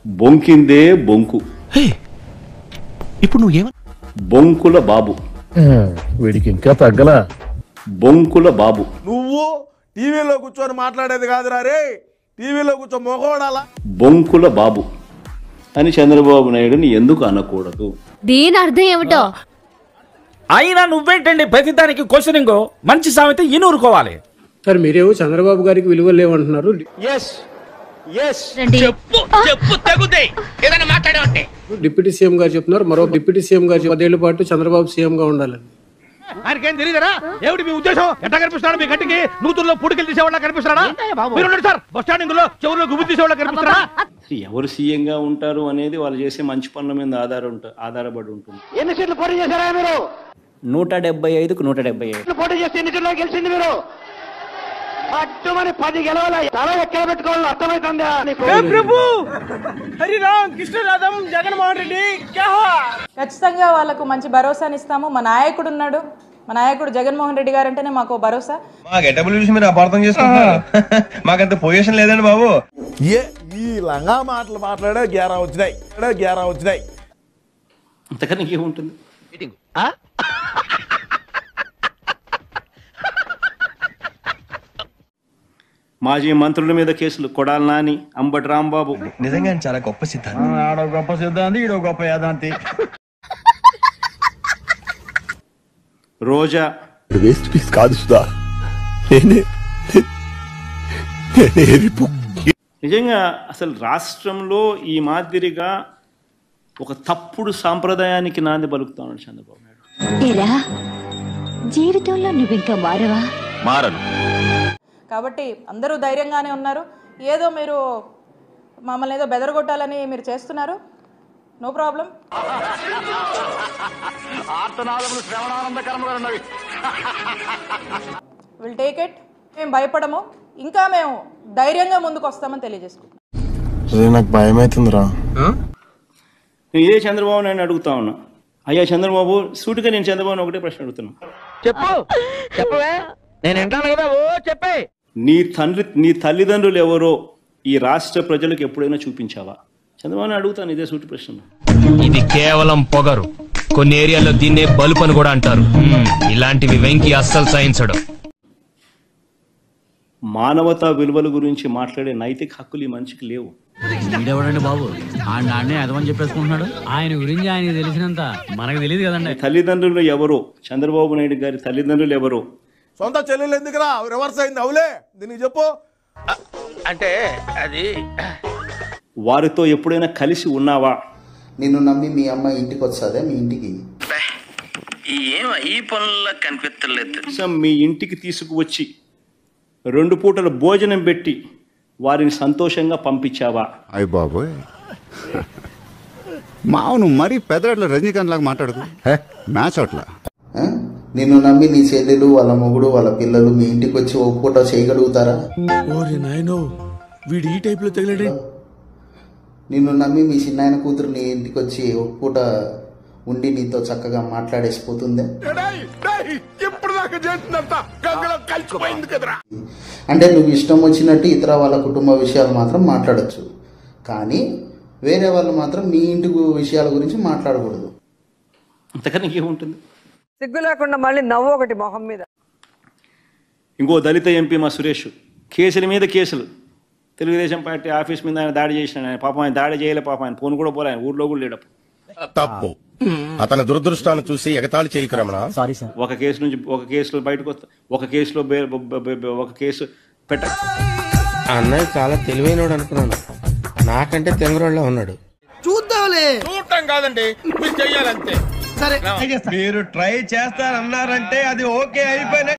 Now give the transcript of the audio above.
బొంకిందే బొంకు. ఇప్పుడు నువ్వేమ బొంకుల బాబు. వీడికి ఇంకా తగ్గలా. బొంకుల బాబు. నువ్వు టీవీలో కూర్చొని మాట్లాడేది కాదురా రే, టీవీలో కూర్చో మొగోడాలా. బొంకుల బాబు అని చంద్రబాబు నాయుడుని ఎందుకు అనకూడదు? దీని అర్థం ఏమిటో? అయినా నువ్వేంటండి ప్రతిదానికి క్వశ్చనింగ్? మంచి సామెత ఈనూరుకోవాలి. సార్ మీరేమో చంద్రబాబు గారికి విలువ లేవంటున్నారు. డిప్యూటీ సీఎం గారు చెప్తున్నారు, మరో డిప్యూటీ సీఎం గారు 10 ఏళ్ల పాటు చంద్రబాబు సీఎం గా ఉండాలని. ఆయనకేం తెలియదురా? ఏమిటి మీ ఉద్దేశం? ఎట్లా కనిపిస్తున్నాడు మీ కంటికి? నూతుల్లో పుడికెళ్ళి తీసేవాళ్ళ కనిపిస్తున్నాడా? మీరు సార్ బస్ స్టాండింగ్ లో చెవుల్లో గుబులు తీసేవాళ్ళ కనిపిస్తున్నాడా? ఎవరు సీఎంగా ఉంటారు అనేది వాళ్ళు చేసే మంచి పనుల మీద ఆధారపడి ఉంటుంది. ఎన్ని సీట్లు పోటీ చేశారా మీరు? 175కు 175 పోటీ చేస్తే ఎన్ని సీట్లు గెలిచింది మీరు? అట్టుమని 10 గెలవాలి. తల ఎక్కడ పెట్టుకోవాలని అర్థమవుతుందా నీకు? ఖచ్చితంగా వాళ్ళకు మంచి భరోసాని ఇస్తాము. మా నాయకుడు ఉన్నాడు, మా నాయకుడు జగన్మోహన్ రెడ్డి గారు అంటేనే మాకు భరోసా. మాకు ఎటబుల్ చూసి మీరు అపార్థం చేసుకుంటున్నారు. మాకంత పొజిషన్ లేదండి బాబు. ఈ లంగా మాటలు మాట్లాడే గ్యారా వచ్చినాయి. అంతకన్నా ఏముంటుంది? మాజీ మంత్రుల మీద కేసులు. కొడాలి నాని, అంబటి రాంబాబు. నిజంగా చాలా గొప్ప సిద్ధాంతి. ఆడో గొప్ప సిద్ధాంతి, ఈడో గొప్ప యాదాంతి. రోజా. వేస్ట్ పీస్ కాదు సుధా. నిజంగా అసలు రాష్ట్రంలో ఈ మాదిరిగా ఒక తప్పుడు సాంప్రదాయానికి నాంది పలుకుతా ఉన్నాడు చంద్రబాబు నాయుడు. జీవితంలో నువ్వు ఇంకా మారను. కాబట్టి అందరూ ధైర్యంగానే ఉన్నారు. ఏదో మీరు మమ్మల్ని ఏదో బెదరగొట్టాలని మీరు చేస్తున్నారు. No problem. Will take it. మేము భయపడము, ఇంకా మేము ధైర్యంగా ముందుకు వస్తామని తెలియజేసుకుంటాం. నాకు భయం అవుతుందిరా. నేను ఇదే చంద్రబాబు నాయుడు అడుగుతా ఉన్నా. అయ్యా చంద్రబాబు, సూటిగా నేను చంద్రబాబు ఒకటే ప్రశ్న అడుగుతున్నా. చెప్పవే, నేను వింటాను కదా. చెప్పే. నీ తల్లిదండ్రులు ఎవరో ఈ రాష్ట్ర ప్రజలకు ఎప్పుడైనా చూపించావా? చంద్రబాబు అడుగుతాను ఇదే సూటి ప్రశ్న. ఇది కేవలం పొగరు. కొన్ని ఏరియాలో దీన్నే బలుపు అని కూడా అంటారు. ఇలాంటివి వెంకి అస్సలు సహించడు. మానవతా విలువల గురించి మాట్లాడే నైతిక హక్కులు ఈ మనిషికి లేవు. వీడెవడండి బాబు? నాన్నే అదమని చెప్పేసుకుంటున్నాడు. ఆయన గురించి ఆయన తెలిసినంత మనకు తెలియదు కదండి. తల్లిదండ్రులు ఎవరో, చంద్రబాబు నాయుడు గారి తల్లిదండ్రులు ఎవరో. సొంత చెల్లెలు ఎందుకురా రివర్స్ అయింది? అవులే, దీనికి చెప్పు. అంటే అది వారితో ఎప్పుడైనా కలిసి ఉన్నావా? నిన్ను నమ్మి మీ అమ్మాయి ఇంటికి వస్తుందే మీ ఇంటికి? ఈ పనుల్లో కనిపించలేదు. మీ ఇంటికి తీసుకువచ్చి 2 పూటల భోజనం పెట్టి వారిని సంతోషంగా పంపించావా? అయ్య బాబోయ్, మావును మరీ పెద్దట్లో రజనీకాంత్ లాగా మాట్లాడదు. మ్యాచ్ అట్లా. నిన్ను నమ్మి నీ చెల్లెలు, వాళ్ళ మొగుడు, వాళ్ళ పిల్లలు మీ ఇంటికి వచ్చి ఒక పూట చేయగలుగుతారా? వీడు ఈ టైప్ లో తగిలాడే. నిన్ను నమ్మి మీ చిన్నాయన కూతురు నీ ఇంటికి వచ్చి ఒక పూట ఉండి నీతో చక్కగా మాట్లాడేసిపోతుందే? అంటే నువ్వు ఇష్టం వచ్చినట్టు ఇతర వాళ్ళ కుటుంబ విషయాలు మాత్రం మాట్లాడచ్చు, కానీ వేరే వాళ్ళు మాత్రం మీ ఇంటి విషయాల గురించి మాట్లాడకూడదు. అంతకన్నా ఏముంటుంది? సిగ్గు లేకుండా మళ్ళీ నవ్వు ఒకటి మొహం మీద. ఇంకో దళిత ఎంపీ మా సురేష్, కేసుల మీద కేసులు. తెలుగుదేశం పార్టీ ఆఫీస్ మీద ఆయన దాడి చేసిన ఆయన. పాపం ఆయన దాడి చేయలే, పాపం ఆయన ఫోన్ కూడా పోలే, ఆయన ఊర్లో కూడా లేడు. తప్పు. అతని దురదృష్టాన్ని చూసి ఎగతాళి చేయకరమణ. ఒక కేసులో బయటకు వస్తా, ఒక కేసు పెట్ట. అన్నయ్య చాలా తెలివైనోడు అనుకున్నాను, నాకంటే తెంగరోళ్ళ ఉన్నాడు. చూడటం కాదండి, మీరు చెయ్యాలంతే. మీరు ట్రై చేస్తారన్నారంటే అది ఓకే అయిపోయిన